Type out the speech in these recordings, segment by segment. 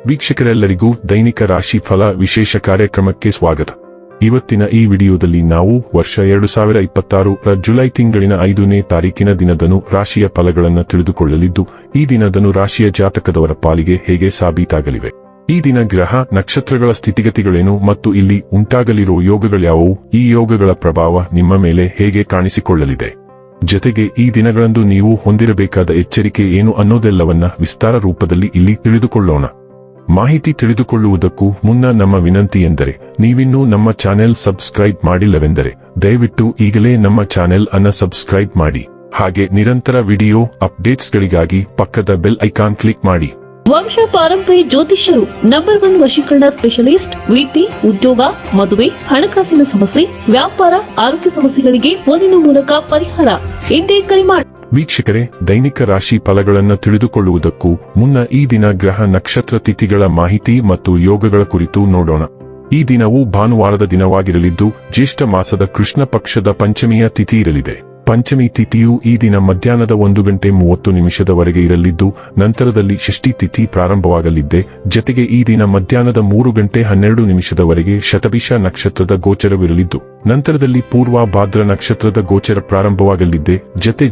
ವೀಕ್ಷಕರೆಲ್ಲರಿಗೂ ದೈನಿಕ ರಾಶಿ ಫಲ ವಿಶೇಷ ಕಾರ್ಯಕ್ರಮಕ್ಕೆ ಸ್ವಾಗತ. ಇವತ್ತಿನ ಈ ವಿಡಿಯೋದಲ್ಲಿ ನಾವು ವರ್ಷ 2026 ರ ಜುಲೈ ತಿಂಗಳಿನ 5ನೇ ತಾರೀಕಿನ ದಿನದನು ರಾಶಿಯ ಫಲಗಳನ್ನು ತಿಳಿದುಕೊಳ್ಳಲಿದ್ದು, ಈ ದಿನದನು ರಾಶಿಯ ಜಾತಕದವರ ಪಾಲಿಗೆ ಹೇಗೆ ಸಾಬೀತಾಗಲಿವೆ, ಈ ದಿನ ಗ್ರಹ ನಕ್ಷತ್ರಗಳ ಸ್ಥಿತಿಗತಿಗಳೇನು ಮತ್ತು ಇಲ್ಲಿ ಉಂಟಾಗಲಿರುವ ಯೋಗಗಳ್ಯಾವುವು, ಈ ಯೋಗಗಳ ಪ್ರಭಾವ ನಿಮ್ಮ ಮೇಲೆ ಹೇಗೆ ಕಾಣಿಸಿಕೊಳ್ಳಲಿದೆ, ಜೊತೆಗೆ ಈ ದಿನಗಳಂದು ನೀವು ಹೊಂದಿರಬೇಕಾದ ಎಚ್ಚರಿಕೆ ಏನು ಅನ್ನೋದೆಲ್ಲವನ್ನ ವಿಸ್ತಾರ ರೂಪದಲ್ಲಿ ಇಲ್ಲಿ ತಿಳಿದುಕೊಳ್ಳೋಣ. ಮಾಹಿತಿ ತಿಳಿದುಕೊಳ್ಳುವುದಕ್ಕೂ ಮುನ್ನ ನಮ್ಮ ವಿನಂತಿ ಎಂದರೆ, ನೀವಿನ್ನೂ ನಮ್ಮ ಚಾನೆಲ್ ಸಬ್ಸ್ಕ್ರೈಬ್ ಮಾಡಿಲ್ಲವೆಂದರೆ ದಯವಿಟ್ಟು ಈಗಲೇ ನಮ್ಮ ಚಾನೆಲ್ ಅನ್ನು ಸಬ್ಸ್ಕ್ರೈಬ್ ಮಾಡಿ. ಹಾಗೆ ನಿರಂತರ ವಿಡಿಯೋ ಅಪ್ಡೇಟ್ಸ್ಗಳಿಗಾಗಿ ಪಕ್ಕದ ಬೆಲ್ ಐಕಾನ್ ಕ್ಲಿಕ್ ಮಾಡಿ. ವಂಶ ಪಾರಂಪರ್ಯ ಜ್ಯೋತಿಷ್ಯರು ನಂಬರ್ 1 ವಶೀಕರಣ ಸ್ಪೆಷಲಿಸ್ಟ್. ವೃತ್ತಿ, ಉದ್ಯೋಗ, ಮದುವೆ, ಹಣಕಾಸಿನ ಸಮಸ್ಯೆ, ವ್ಯಾಪಾರ, ಆರೋಗ್ಯ ಸಮಸ್ಯೆಗಳಿಗೆ ಫೋನಿನ ಮೂಲಕ ಪರಿಹಾರ. ಇಂದೇ ಕರೆ ಮಾಡಿ. ವೀಕ್ಷಕರೇ, ದೈನಿಕ ರಾಶಿ ಫಲಗಳನ್ನು ತಿಳಿದುಕೊಳ್ಳುವುದಕ್ಕೂ ಮುನ್ನ ಈ ದಿನ ಗ್ರಹ ನಕ್ಷತ್ರ ತಿಥಿಗಳ ಮಾಹಿತಿ ಮತ್ತು ಯೋಗಗಳ ಕುರಿತು ನೋಡೋಣ. ಈ ದಿನವು ಭಾನುವಾರದ ದಿನವಾಗಿರಲಿದ್ದು, ಜ್ಯೇಷ್ಠ ಮಾಸದ ಕೃಷ್ಣ ಪಕ್ಷದ ಪಂಚಮಿಯ ತಿಥಿ ಇರಲಿದೆ. ಪಂಚಮಿ ತಿಥಿಯು ಈ ದಿನ ಮಧ್ಯಾಹ್ನದ 1:30 ಇರಲಿದ್ದು, ನಂತರದಲ್ಲಿ ಷಷ್ಠಿ ತಿಥಿ ಪ್ರಾರಂಭವಾಗಲಿದ್ದೆ. ಜತೆಗೆ ಈ ದಿನ ಮಧ್ಯಾಹ್ನದ 3:12 ಶತಭಿಷ ನಕ್ಷತ್ರದ ಗೋಚರವಿರಲಿದ್ದು, ನಂತರದಲ್ಲಿ ಪೂರ್ವ ಭಾದ್ರ ನಕ್ಷತ್ರದ ಗೋಚರ ಪ್ರಾರಂಭವಾಗಲಿದ್ದೆ.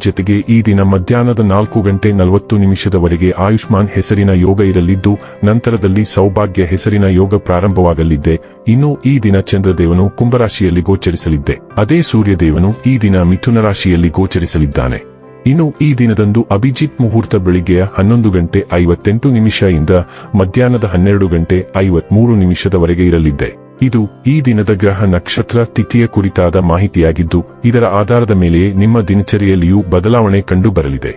ಜತೆಗೆ ಈ ದಿನ ಮಧ್ಯಾಹ್ನದ 4:40 ಆಯುಷ್ಮಾನ್ ಹೆಸರಿನ ಯೋಗ ಇರಲಿದ್ದು, ನಂತರದಲ್ಲಿ ಸೌಭಾಗ್ಯ ಹೆಸರಿನ ಯೋಗ ಪ್ರಾರಂಭವಾಗಲಿದ್ದೆ. ಇನ್ನು ಈ ದಿನ ಚಂದ್ರದೇವನು ಕುಂಭರಾಶಿಯಲ್ಲಿ ಗೋಚರಿಸಲಿದ್ದೆ. ಅದೇ ಸೂರ್ಯದೇವನು ಈ ದಿನ ಮಿಥುನ ರಾಶಿಯಲ್ಲಿ ಗೋಚರಿಸಲಿದ್ದಾನೆ. ಇನ್ನು ಈ ದಿನದಂದು ಅಭಿಜಿತ್ ಮುಹೂರ್ತ ಬೆಳಿಗ್ಗೆಯ 11:58 ಇಂದ ಮಧ್ಯಾಹ್ನದ 12:53 ಇರಲಿದ್ದೆ. ಇದು ಈ ದಿನದ ಗ್ರಹ ನಕ್ಷತ್ರ ತಿಥಿಯ ಕುರಿತಾದ ಮಾಹಿತಿಯಾಗಿದ್ದು, ಇದರ ಆಧಾರದ ಮೇಲೆಯೇ ನಿಮ್ಮ ದಿನಚರಿಯಲ್ಲಿಯೂ ಬದಲಾವಣೆ ಕಂಡು ಬರಲಿದೆ.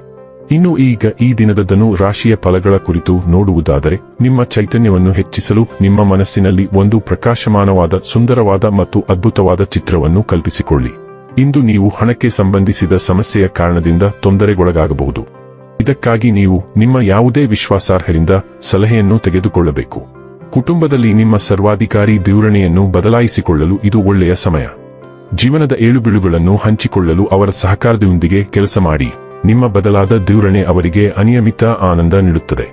ಇನ್ನು ಈಗ ಈ ದಿನದ ಧನು ರಾಶಿಯ ಫಲಗಳ ಕುರಿತು ನೋಡುವುದಾದರೆ, ನಿಮ್ಮ ಚೈತನ್ಯವನ್ನು ಹೆಚ್ಚಿಸಲು ನಿಮ್ಮ ಮನಸ್ಸಿನಲ್ಲಿ ಒಂದು ಪ್ರಕಾಶಮಾನವಾದ, ಸುಂದರವಾದ ಮತ್ತು ಅದ್ಭುತವಾದ ಚಿತ್ರವನ್ನು ಕಲ್ಪಿಸಿಕೊಳ್ಳಿ. ಇಂದು ನೀವು ಹಣಕ್ಕೆ ಸಂಬಂಧಿಸಿದ ಸಮಸ್ಯೆಯ ಕಾರಣದಿಂದ ತೊಂದರೆಗೊಳಗಾಗಬಹುದು. ಇದಕ್ಕಾಗಿ ನೀವು ನಿಮ್ಮ ಯಾವುದೇ ವಿಶ್ವಾಸಾರ್ಹರಿಂದ ಸಲಹೆಯನ್ನು ತೆಗೆದುಕೊಳ್ಳಬೇಕು. ಕುಟುಂಬದಲ್ಲಿ ನಿಮ್ಮ ಸರ್ವಾಧಿಕಾರಿ ಧೋರಣೆಯನ್ನು ಬದಲಾಯಿಸಿಕೊಳ್ಳಲು ಇದು ಒಳ್ಳೆಯ ಸಮಯ. ಜೀವನದ ಏಳುಬೀಳುಗಳನ್ನು ಹಂಚಿಕೊಳ್ಳಲು ಅವರ ಸಹಕಾರದೊಂದಿಗೆ ಕೆಲಸ ಮಾಡಿ. ನಿಮ್ಮ ಬದಲಾದ ಧೋರಣೆ ಅವರಿಗೆ ಅನಿಯಮಿತ ಆನಂದ ನೀಡುತ್ತದೆ.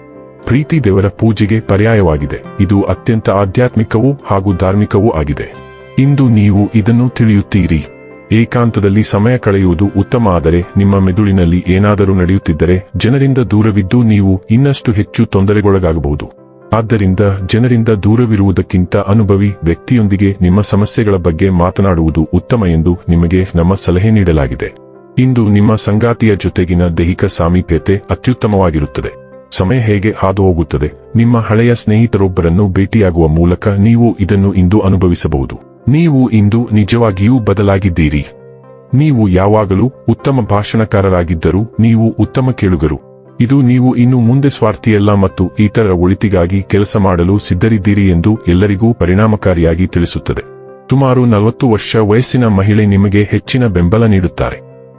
ಪ್ರೀತಿ ದೇವರ ಪೂಜೆಗೆ ಪರ್ಯಾಯವಾಗಿದೆ. ಇದು ಅತ್ಯಂತ ಆಧ್ಯಾತ್ಮಿಕವೂ ಹಾಗೂ ಧಾರ್ಮಿಕವೂ ಆಗಿದೆ. ಇಂದು ನೀವು ಇದನ್ನು ತಿಳಿಯುತ್ತೀರಿ. ಏಕಾಂತದಲ್ಲಿ ಸಮಯ ಕಳೆಯುವುದು ಉತ್ತಮ. ಆದರೆ ನಿಮ್ಮ ಮೆದುಳಿನಲ್ಲಿ ಏನಾದರೂ ನಡೆಯುತ್ತಿದ್ದರೆ ಜನರಿಂದ ದೂರವಿದ್ದು ನೀವು ಇನ್ನಷ್ಟು ಹೆಚ್ಚು ತೊಂದರೆಗೊಳಗಾಗಬಹುದು. ಆದ್ದರಿಂದ ಜನರಿಂದ ದೂರವಿರುವುದಕ್ಕಿಂತ ಅನುಭವಿ ವ್ಯಕ್ತಿಯೊಂದಿಗೆ ನಿಮ್ಮ ಸಮಸ್ಯೆಗಳ ಬಗ್ಗೆ ಮಾತನಾಡುವುದು ಉತ್ತಮ ಎಂದು ನಿಮಗೆ ನಮ್ಮ ಸಲಹೆ ನೀಡಲಾಗಿದೆ. ಇಂದು ನಿಮ್ಮ ಸಂಗಾತಿಯ ಜೊತೆಗಿನ ದೈಹಿಕ ಸಾಮೀಪ್ಯತೆ ಅತ್ಯುತ್ತಮವಾಗಿರುತ್ತದೆ. ಸಮಯ ಹೇಗೆ ಹಾದು ಹೋಗುತ್ತದೆ. ನಿಮ್ಮ ಹಳೆಯ ಸ್ನೇಹಿತರೊಬ್ಬರನ್ನು ಭೇಟಿಯಾಗುವ ಮೂಲಕ ನೀವು ಇದನ್ನು ಇಂದು ಅನುಭವಿಸಬಹುದು. ನೀವು ಇಂದು ನಿಜವಾಗಿಯೂ ಬದಲಾಗಿದ್ದೀರಿ. ನೀವು ಯಾವಾಗಲೂ ಉತ್ತಮ ಭಾಷಣಕಾರರಾಗಿದ್ದರೂ ನೀವು ಉತ್ತಮ ಕೇಳುಗರು. ಇದು ನೀವು ಇನ್ನು ಮುಂದೆ ಸ್ವಾರ್ಥಿಯಲ್ಲ ಮತ್ತು ಇತರರ ಒಳಿತಿಗಾಗಿ ಕೆಲಸ ಮಾಡಲು ಸಿದ್ಧರಿದ್ದೀರಿ ಎಂದು ಎಲ್ಲರಿಗೂ ಪರಿಣಾಮಕಾರಿಯಾಗಿ ತಿಳಿಸುತ್ತದೆ. ಸುಮಾರು 40 ವರ್ಷ ವಯಸ್ಸಿನ ಮಹಿಳೆ ನಿಮಗೆ ಹೆಚ್ಚಿನ ಬೆಂಬಲ ನೀಡುತ್ತಾರೆ.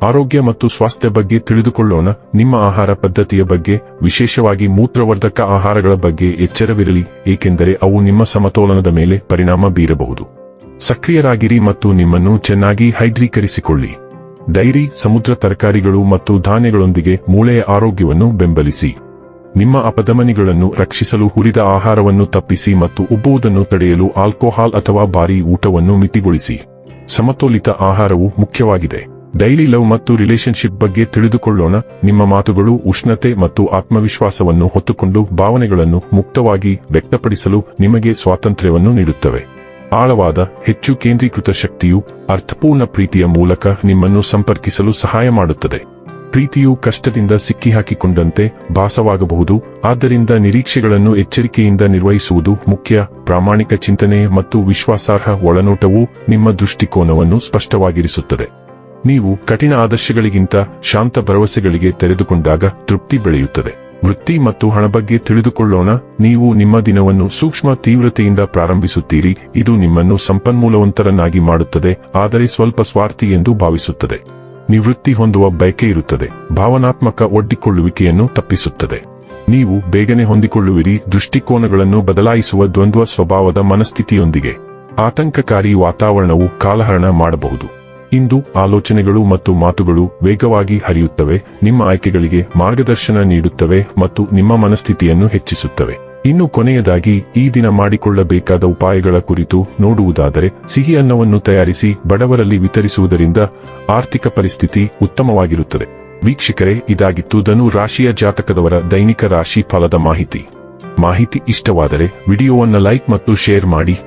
ಆರೋಗ್ಯ ಮತ್ತು ಸ್ವಾಸ್ಥ್ಯ ಬಗ್ಗೆ ತಿಳಿದುಕೊಳ್ಳೋಣ. ನಿಮ್ಮ ಆಹಾರ ಪದ್ಧತಿಯ ಬಗ್ಗೆ, ವಿಶೇಷವಾಗಿ ಮೂತ್ರವರ್ಧಕ ಆಹಾರಗಳ ಬಗ್ಗೆ ಎಚ್ಚರವಿರಲಿ, ಏಕೆಂದರೆ ಅವು ನಿಮ್ಮ ಸಮತೋಲನದ ಮೇಲೆ ಪರಿಣಾಮ ಬೀರಬಹುದು. ಸಕ್ರಿಯರಾಗಿರಿ ಮತ್ತು ನಿಮ್ಮನ್ನು ಚೆನ್ನಾಗಿ ಹೈಡ್ರೀಕರಿಸಿಕೊಳ್ಳಿ. ಡೈರಿ, ಸಮುದ್ರ ತರಕಾರಿಗಳು ಮತ್ತು ಧಾನ್ಯಗಳೊಂದಿಗೆ ಮೂಳೆಯ ಆರೋಗ್ಯವನ್ನು ಬೆಂಬಲಿಸಿ. ನಿಮ್ಮ ಅಪಧಮನಿಗಳನ್ನು ರಕ್ಷಿಸಲು ಹುರಿದ ಆಹಾರವನ್ನು ತಪ್ಪಿಸಿ ಮತ್ತು ಉಬ್ಬುವುದನ್ನು ತಡೆಯಲು ಆಲ್ಕೋಹಾಲ್ ಅಥವಾ ಭಾರೀ ಊಟವನ್ನು ಮಿತಿಗೊಳಿಸಿ. ಸಮತೋಲಿತ ಆಹಾರವು ಮುಖ್ಯವಾಗಿದೆ. ಡೈಲಿ ಲವ್ ಮತ್ತು ರಿಲೇಶನ್ಶಿಪ್ ಬಗ್ಗೆ ತಿಳಿದುಕೊಳ್ಳೋಣ. ನಿಮ್ಮ ಮಾತುಗಳು ಉಷ್ಣತೆ ಮತ್ತು ಆತ್ಮವಿಶ್ವಾಸವನ್ನು ಹೊತ್ತುಕೊಂಡು ಭಾವನೆಗಳನ್ನು ಮುಕ್ತವಾಗಿ ವ್ಯಕ್ತಪಡಿಸಲು ನಿಮಗೆ ಸ್ವಾತಂತ್ರ್ಯವನ್ನು ನೀಡುತ್ತವೆ. ಆಳವಾದ, ಹೆಚ್ಚು ಕೇಂದ್ರೀಕೃತ ಶಕ್ತಿಯು ಅರ್ಥಪೂರ್ಣ ಪ್ರೀತಿಯ ಮೂಲಕ ನಿಮ್ಮನ್ನು ಸಂಪರ್ಕಿಸಲು ಸಹಾಯ ಮಾಡುತ್ತದೆ. ಪ್ರೀತಿಯು ಕಷ್ಟದಿಂದ ಸಿಕ್ಕಿಹಾಕಿಕೊಂಡಂತೆ ಭಾಸವಾಗಬಹುದು, ಆದ್ದರಿಂದ ನಿರೀಕ್ಷೆಗಳನ್ನು ಎಚ್ಚರಿಕೆಯಿಂದ ನಿರ್ವಹಿಸುವುದು ಮುಖ್ಯ. ಪ್ರಾಮಾಣಿಕ ಚಿಂತನೆ ಮತ್ತು ವಿಶ್ವಾಸಾರ್ಹ ಒಳನೋಟವು ನಿಮ್ಮ ದೃಷ್ಟಿಕೋನವನ್ನು ಸ್ಪಷ್ಟವಾಗಿರಿಸುತ್ತದೆ. ನೀವು ಕಠಿಣ ಆದರ್ಶಗಳಿಗಿಂತ ಶಾಂತ ಭರವಸೆಗಳಿಗೆ ತೆರೆದುಕೊಂಡಾಗ ತೃಪ್ತಿ ಬೆಳೆಯುತ್ತದೆ. ವೃತ್ತಿ ಮತ್ತು ಹಣ ಬಗ್ಗೆ ತಿಳಿದುಕೊಳ್ಳೋಣ. ನೀವು ನಿಮ್ಮ ದಿನವನ್ನು ಸೂಕ್ಷ್ಮ ತೀವ್ರತೆಯಿಂದ ಪ್ರಾರಂಭಿಸುತ್ತೀರಿ. ಇದು ನಿಮ್ಮನ್ನು ಸಂಪನ್ಮೂಲವಂತರನ್ನಾಗಿ ಮಾಡುತ್ತದೆ, ಆದರೆ ಸ್ವಲ್ಪ ಸ್ವಾರ್ಥಿ ಎಂದು ಭಾವಿಸುತ್ತದೆ. ನಿವೃತ್ತಿ ಹೊಂದುವ ಬಯಕೆ ಇರುತ್ತದೆ. ಭಾವನಾತ್ಮಕ ಒಡ್ಡಿಕೊಳ್ಳುವಿಕೆಯನ್ನು ತಪ್ಪಿಸುತ್ತದೆ. ನೀವು ಬೇಗನೆ ಹೊಂದಿಕೊಳ್ಳುವಿರಿ. ದೃಷ್ಟಿಕೋನಗಳನ್ನು ಬದಲಾಯಿಸುವ ದ್ವಂದ್ವ ಸ್ವಭಾವದ ಮನಸ್ಥಿತಿಯೊಂದಿಗೆ ಆತಂಕಕಾರಿ ವಾತಾವರಣವು ಕಾಲಹರಣ ಮಾಡಬಹುದು. ಇಂದು ಆಲೋಚನೆಗಳು ಮತ್ತು ಮಾತುಗಳು ವೇಗವಾಗಿ ಹರಿಯುತ್ತವೆ, ನಿಮ್ಮ ಆಯ್ಕೆಗಳಿಗೆ ಮಾರ್ಗದರ್ಶನ ನೀಡುತ್ತವೆ ಮತ್ತು ನಿಮ್ಮ ಮನಸ್ಥಿತಿಯನ್ನು ಹೆಚ್ಚಿಸುತ್ತವೆ. ಇನ್ನು ಕೊನೆಯದಾಗಿ ಈ ದಿನ ಮಾಡಿಕೊಳ್ಳಬೇಕಾದ ಉಪಾಯಗಳ ಕುರಿತು ನೋಡುವುದಾದರೆ ಸಿಹಿ ಅನ್ನವನ್ನು ತಯಾರಿಸಿ ಬಡವರಲ್ಲಿ ವಿತರಿಸುವುದರಿಂದ ಆರ್ಥಿಕ ಪರಿಸ್ಥಿತಿ ಉತ್ತಮವಾಗಿರುತ್ತದೆ. ವೀಕ್ಷಕರೇ, ಇದಾಗಿತ್ತು ಧನು ರಾಶಿಯ ಜಾತಕದವರ ದೈನಿಕ ರಾಶಿ ಫಲದ ಮಾಹಿತಿ ಇಷ್ಟವಾದರೆ ವಿಡಿಯೋವನ್ನು ಲೈಕ್ ಮತ್ತು ಶೇರ್ ಮಾಡಿ.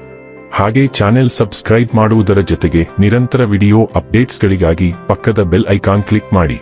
ಹಾಗೆ ಚಾನೆಲ್ ಸಬ್ಸ್ಕ್ರೈಬ್ ಮಾಡುವುದರ ಜೊತೆಗೆ ನಿರಂತರ ವಿಡಿಯೋ ಅಪ್ಡೇಟ್ಸ್ಗಳಿಗಾಗಿ ಪಕ್ಕದ ಬೆಲ್ ಐಕಾನ್ ಕ್ಲಿಕ್ ಮಾಡಿ.